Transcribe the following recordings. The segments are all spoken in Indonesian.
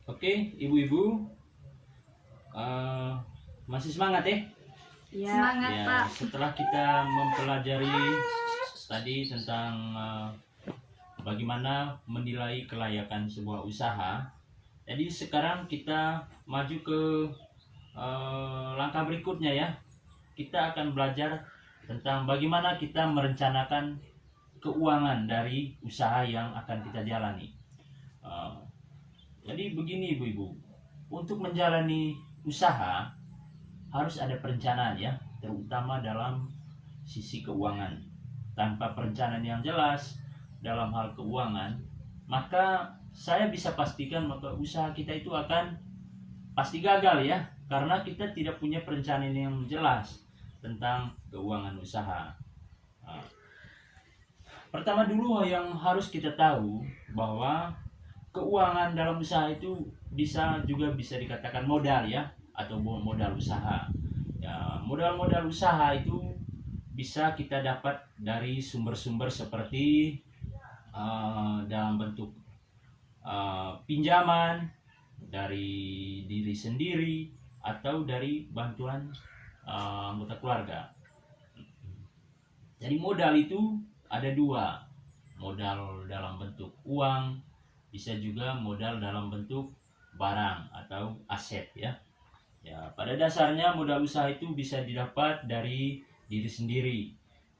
Oke, ibu-ibu, eh, masih semangat ya? Ya, Semangat Ya, Pak. setelah kita mempelajari tadi tentang bagaimana menilai kelayakan sebuah usaha, jadi sekarang kita maju ke langkah berikutnya ya. Kita akan belajar tentang bagaimana kita merencanakan keuangan dari usaha yang akan kita jalani. Eh, Jadi begini ibu-ibu, untuk menjalani usaha harus ada perencanaan ya, terutama dalam sisi keuangan. Tanpa perencanaan yang jelas dalam hal keuangan, maka saya bisa pastikan maka usaha kita itu akan pasti gagal ya, karena kita tidak punya perencanaan yang jelas tentang keuangan usaha. Nah, pertama dulu yang harus kita tahu bahwa keuangan dalam usaha itu bisa dikatakan modal ya, atau modal usaha. Ya, modal usaha itu bisa kita dapat dari sumber-sumber seperti dalam bentuk pinjaman dari diri sendiri atau dari bantuan anggota keluarga. Jadi modal itu ada dua, modal dalam bentuk uang, bisa juga modal dalam bentuk barang atau aset ya. Ya, pada dasarnya modal usaha itu bisa didapat dari diri sendiri.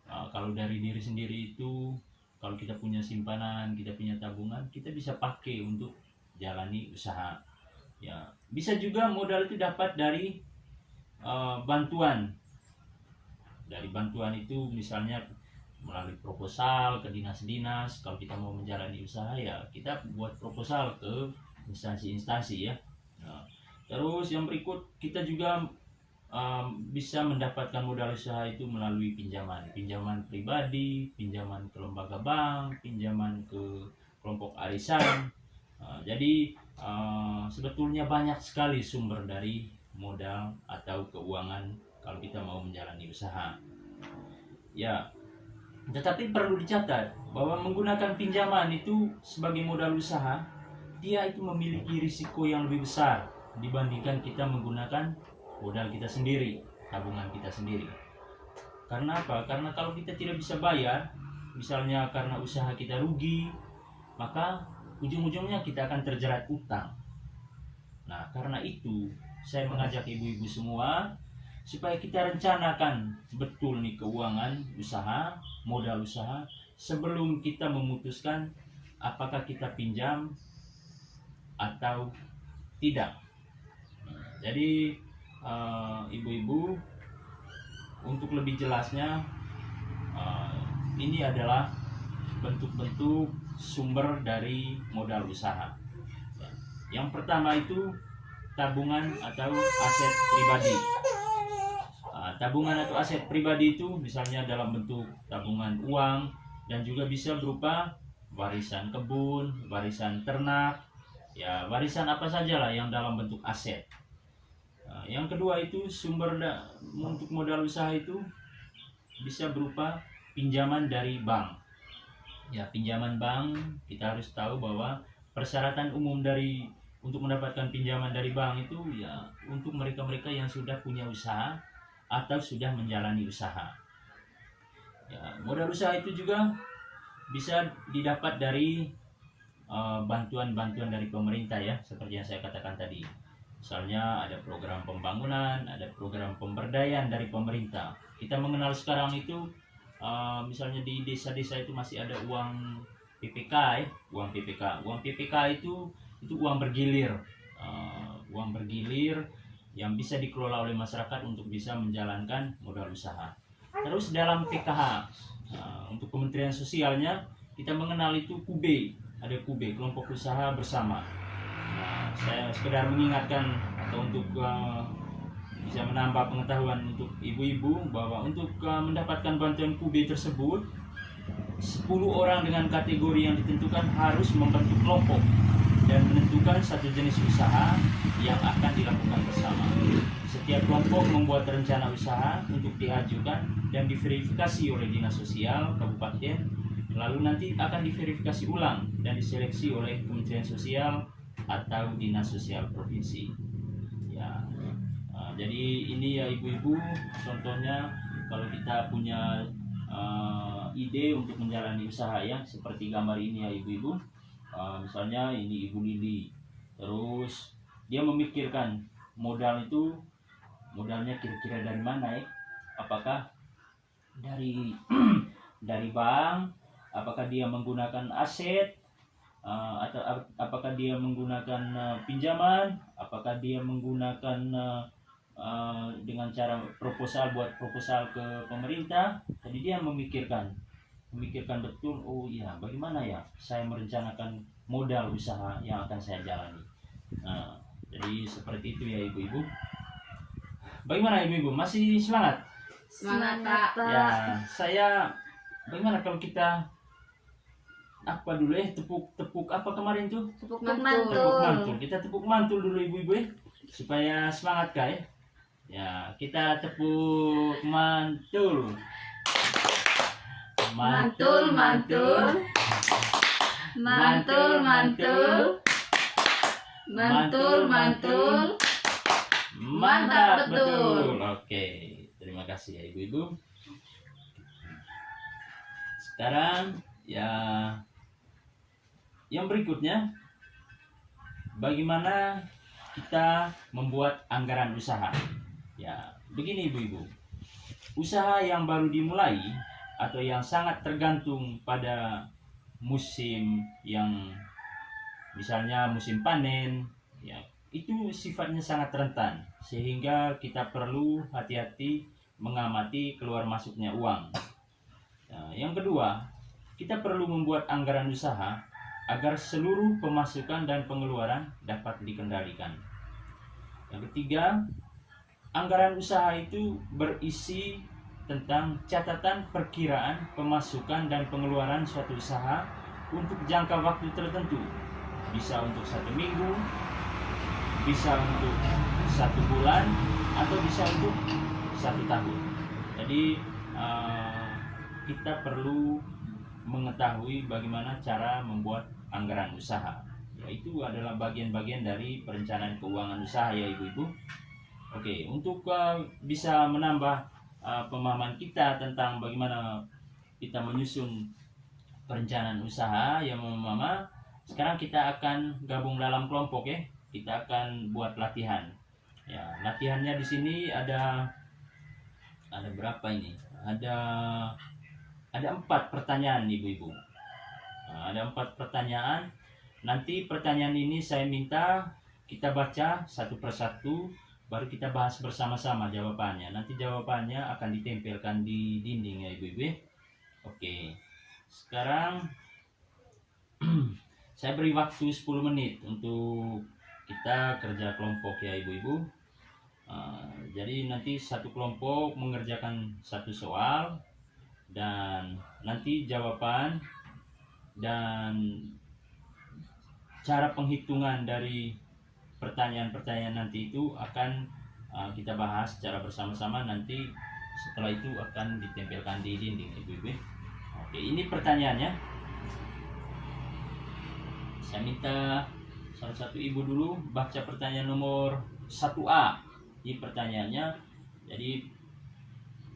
Kalau dari diri sendiri itu, kalau kita punya simpanan, kita punya tabungan, kita bisa pakai untuk jalani usaha. Ya, bisa juga modal itu dapat dari bantuan. Dari bantuan itu misalnya melalui proposal ke dinas-dinas. Kalau kita mau menjalani usaha ya kita buat proposal ke instansi-instansi ya. Nah, terus yang berikut kita juga bisa mendapatkan modal usaha itu melalui pinjaman pribadi, pinjaman ke lembaga bank, pinjaman ke kelompok arisan. Jadi sebetulnya banyak sekali sumber dari modal atau keuangan kalau kita mau menjalani usaha. Ya, tetapi perlu dicatat bahwa menggunakan pinjaman itu sebagai modal usaha, dia itu memiliki risiko yang lebih besar dibandingkan kita menggunakan modal kita sendiri, tabungan kita sendiri. Karena apa? Karena kalau kita tidak bisa bayar, misalnya karena usaha kita rugi, maka ujung-ujungnya kita akan terjerat utang. Nah, karena itu saya mengajak ibu-ibu semua supaya kita rencanakan betul nih keuangan usaha, modal usaha sebelum kita memutuskan apakah kita pinjam atau tidak. Jadi ibu-ibu, untuk lebih jelasnya ini adalah bentuk-bentuk sumber dari modal usaha. Yang pertama itu tabungan atau aset pribadi. Tabungan atau aset pribadi itu misalnya dalam bentuk tabungan uang dan juga bisa berupa warisan kebun, warisan ternak, ya warisan apa saja lah yang dalam bentuk aset. Yang kedua itu sumber untuk modal usaha itu bisa berupa pinjaman dari bank. Ya, pinjaman bank kita harus tahu bahwa persyaratan umum untuk mendapatkan pinjaman dari bank itu ya untuk mereka-mereka yang sudah punya usaha atau sudah menjalani usaha. Ya, modal usaha itu juga bisa didapat dari bantuan-bantuan dari pemerintah ya, seperti yang saya katakan tadi. Misalnya ada program pembangunan, ada program pemberdayaan dari pemerintah. Kita mengenal sekarang itu misalnya di desa-desa itu masih ada uang PPK ya, uang PPK. Uang PPK itu uang bergilir. Uang bergilir yang bisa dikelola oleh masyarakat untuk bisa menjalankan modal usaha. Terus dalam PKH, untuk Kementerian Sosialnya kita mengenal itu KUB, ada KUB, kelompok usaha bersama. Nah, saya sekedar mengingatkan atau untuk bisa menambah pengetahuan untuk ibu-ibu bahwa untuk mendapatkan bantuan KUB tersebut 10 orang dengan kategori yang ditentukan harus membentuk kelompok dan menentukan satu jenis usaha yang akan dilakukan bersama. Setiap kelompok membuat rencana usaha untuk diajukan dan diverifikasi oleh Dinas Sosial Kabupaten, lalu nanti akan diverifikasi ulang dan diseleksi oleh Kementerian Sosial atau dinas sosial provinsi. Ya, jadi ini ya ibu-ibu, contohnya kalau kita punya ide untuk menjalani usaha ya, seperti gambar ini ya ibu-ibu. Misalnya ini Ibu Lili, terus dia memikirkan modalnya kira-kira dari mana ya? Apakah dari dari bank, apakah dia menggunakan aset, atau apakah dia menggunakan pinjaman, apakah dia menggunakan dengan cara buat proposal ke pemerintah. Jadi dia memikirkan betul, oh iya, bagaimana ya saya merencanakan modal usaha yang akan saya jalani. Nah, jadi seperti itu ya ibu-ibu. Bagaimana ibu-ibu, masih semangat? Semangat, Pak. Ya, bagaimana kalau kita apa dulu tepuk apa kemarin tuh? Tepuk Tepuk mantul. mantul. Kita tepuk mantul dulu ibu-ibu ya, supaya semangat kah ya. Ya, kita tepuk mantul. Mantul, mantul. Mantul, mantul. Mantul, mantul. Mantap betul. Oke, terima kasih ya ibu-ibu. Sekarang ya yang berikutnya, bagaimana kita membuat anggaran usaha. Ya, begini ibu-ibu. Usaha yang baru dimulai atau yang sangat tergantung pada musim, yang misalnya musim panen, ya itu sifatnya sangat rentan, sehingga kita perlu hati-hati mengamati keluar masuknya uang. Nah, yang kedua, kita perlu membuat anggaran usaha agar seluruh pemasukan dan pengeluaran dapat dikendalikan. Yang ketiga, anggaran usaha itu berisi tentang catatan perkiraan pemasukan dan pengeluaran suatu usaha untuk jangka waktu tertentu. Bisa untuk 1 minggu, bisa untuk 1 bulan, atau bisa untuk 1 tahun. Jadi kita perlu mengetahui bagaimana cara membuat anggaran usaha. Itu adalah bagian-bagian dari perencanaan keuangan usaha ya ibu-ibu. Oke, untuk bisa menambah pemahaman kita tentang bagaimana kita menyusun perencanaan usaha ya mama, sekarang kita akan gabung dalam kelompok ya. Kita akan buat latihan. Ya, latihannya di sini ada berapa ini? Ada 4 pertanyaan ibu-ibu. Nah, ada 4 pertanyaan. Nanti pertanyaan ini saya minta kita baca satu persatu, baru kita bahas bersama-sama jawabannya. Nanti jawabannya akan ditempelkan di dinding ya ibu-ibu. Oke, sekarang saya beri waktu 10 menit untuk kita kerja kelompok ya ibu-ibu. Jadi nanti satu kelompok mengerjakan 1 soal, dan nanti jawaban dan cara penghitungan dari pertanyaan-pertanyaan nanti itu akan kita bahas secara bersama-sama. Nanti setelah itu akan ditempelkan di dinding ibu-ibu. Oke, ini pertanyaannya. Saya minta salah satu ibu dulu baca pertanyaan nomor 1A. Ini pertanyaannya. Jadi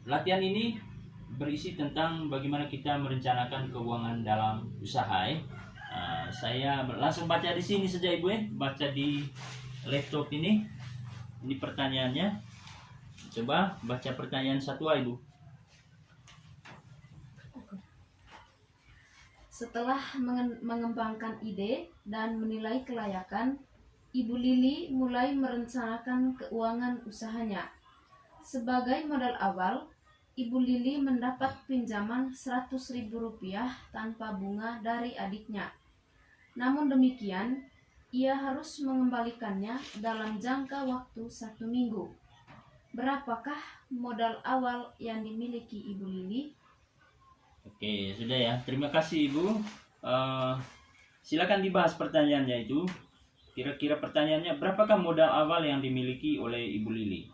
latihan ini berisi tentang bagaimana kita merencanakan keuangan dalam usaha. Saya langsung baca di sini saja ibu ya, baca di laptop ini. Ini pertanyaannya. Coba baca pertanyaan 1A ibu. Setelah mengembangkan ide dan menilai kelayakan, Ibu Lili mulai merencanakan keuangan usahanya. Sebagai modal awal, Ibu Lili mendapat pinjaman Rp100.000 tanpa bunga dari adiknya. Namun demikian, ia harus mengembalikannya dalam jangka waktu 1 minggu. Berapakah modal awal yang dimiliki Ibu Lili? Oke, sudah ya. Terima kasih Ibu. Silakan dibahas pertanyaannya itu. Kira-kira pertanyaannya, berapakah modal awal yang dimiliki oleh Ibu Lili?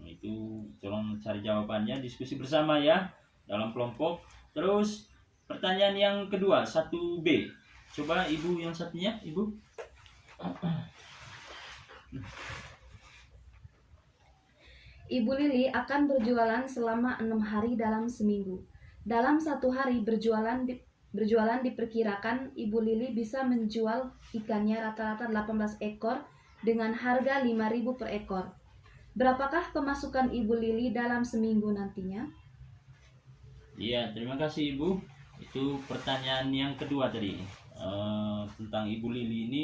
Itu tolong cari jawabannya, diskusi bersama ya dalam kelompok. Terus pertanyaan yang kedua, 1B. Coba Ibu yang satunya, Ibu. Ibu Lili akan berjualan selama 6 hari dalam seminggu. Dalam 1 hari berjualan diperkirakan Ibu Lili bisa menjual ikannya rata-rata 18 ekor dengan harga 5.000 per ekor. Berapakah pemasukan Ibu Lili dalam seminggu nantinya? Iya, terima kasih Ibu. Itu pertanyaan yang kedua tadi. Tentang Ibu Lili ini,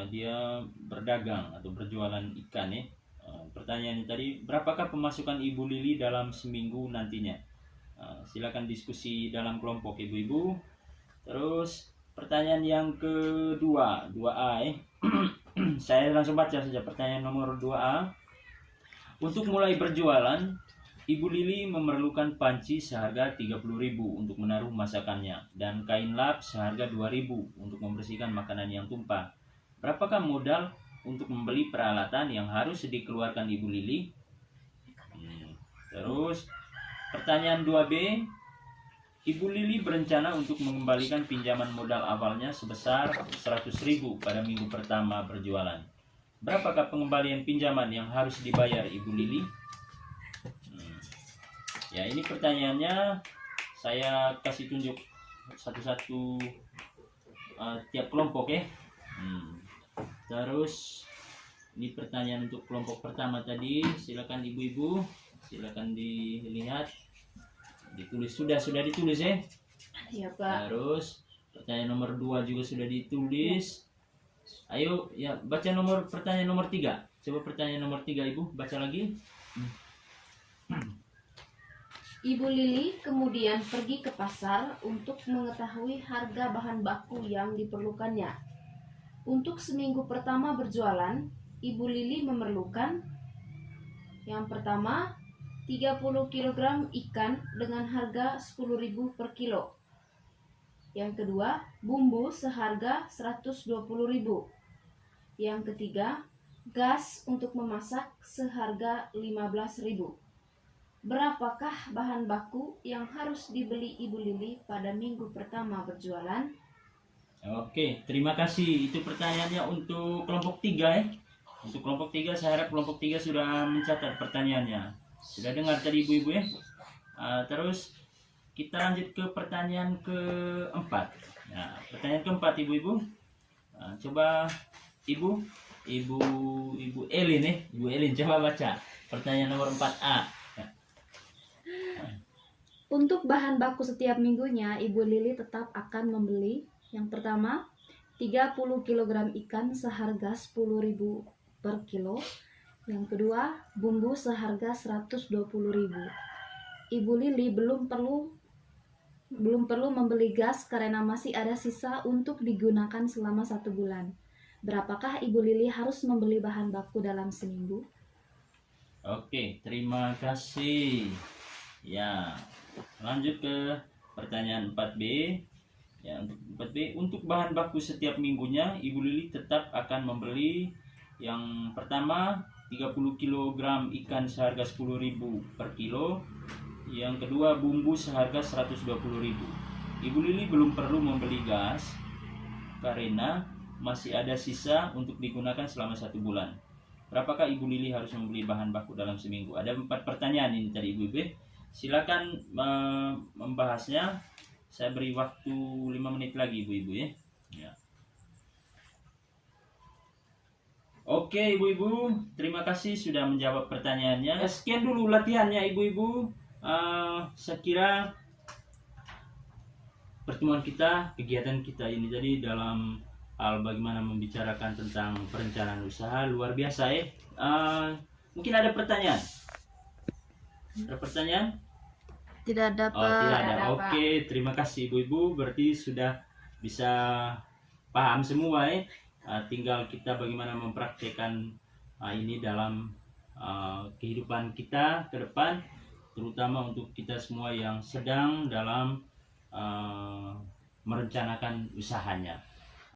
dia berdagang atau berjualan ikan ya. Pertanyaannya tadi, berapakah pemasukan Ibu Lili dalam seminggu nantinya? Silakan diskusi dalam kelompok ibu-ibu. Terus pertanyaan yang kedua, 2A ya. Saya langsung baca saja pertanyaan nomor 2A. Untuk mulai berjualan, Ibu Lili memerlukan panci seharga 30.000 untuk menaruh masakannya dan kain lap seharga 2.000 untuk membersihkan makanan yang tumpah. Berapakah modal untuk membeli peralatan yang harus dikeluarkan Ibu Lili? Terus pertanyaan 2B, Ibu Lili berencana untuk mengembalikan pinjaman modal awalnya sebesar 100.000 pada minggu pertama berjualan. Berapakah pengembalian pinjaman yang harus dibayar Ibu Lili? Ya, ini pertanyaannya saya kasih tunjuk satu-satu tiap kelompok ya. Terus ini pertanyaan untuk kelompok pertama tadi, silakan ibu-ibu, silakan dilihat, ditulis sudah ditulis ya. Iya Pak. Terus pertanyaan nomor 2 juga sudah ditulis. Ayo ya, baca pertanyaan nomor 3. Coba pertanyaan nomor 3 Ibu, baca lagi. Ibu Lili kemudian pergi ke pasar untuk mengetahui harga bahan baku yang diperlukannya. Untuk seminggu pertama berjualan, Ibu Lili memerlukan yang pertama 30 kg ikan dengan harga 10.000 per kilo. Yang kedua, bumbu seharga 120.000. Yang ketiga, gas untuk memasak seharga 15.000. Berapakah bahan baku yang harus dibeli Ibu Lili pada minggu pertama berjualan? Oke, terima kasih. Itu pertanyaannya untuk kelompok 3 ya. Untuk kelompok 3, saya harap kelompok 3 sudah mencatat pertanyaannya. Sudah dengar tadi ibu-ibu ya. Terus kita lanjut ke pertanyaan keempat. Nah, pertanyaan keempat ibu-ibu. Coba Ibu Elin ya. Ibu Elin coba baca pertanyaan nomor 4A. Untuk bahan baku setiap minggunya, Ibu Lili tetap akan membeli yang pertama 30 kg ikan seharga 10.000 per kilo. Yang kedua, bumbu seharga 120.000. Ibu Lili belum perlu membeli gas karena masih ada sisa untuk digunakan selama 1 bulan. Berapakah Ibu Lili harus membeli bahan baku dalam seminggu? Oke, terima kasih. Ya, lanjut ke pertanyaan 4B. Ya, untuk 4B, untuk bahan baku setiap minggunya, Ibu Lili tetap akan membeli yang pertama 30 kg ikan seharga 10.000 per kilo. Yang kedua, bumbu seharga 120.000. Ibu Lili belum perlu membeli gas karena masih ada sisa untuk digunakan selama 1 bulan. Berapakah Ibu Lili harus membeli bahan baku dalam seminggu? Ada 4 pertanyaan ini tadi Ibu-ibu. Silakan membahasnya. Saya beri waktu 5 menit lagi ibu-ibu ya. Oke ibu-ibu, terima kasih sudah menjawab pertanyaannya. Sekian dulu latihannya ibu-ibu. Saya kira pertemuan kita, kegiatan kita ini tadi dalam hal bagaimana membicarakan tentang perencanaan usaha luar biasa ya. Mungkin ada pertanyaan? Ada pertanyaan? Tidak ada, Pak. Oh, tidak ada. Oke, terima kasih ibu-ibu. Berarti sudah bisa paham semua ya. Tinggal kita bagaimana mempraktekkan ini dalam kehidupan kita ke depan, terutama untuk kita semua yang sedang dalam merencanakan usahanya.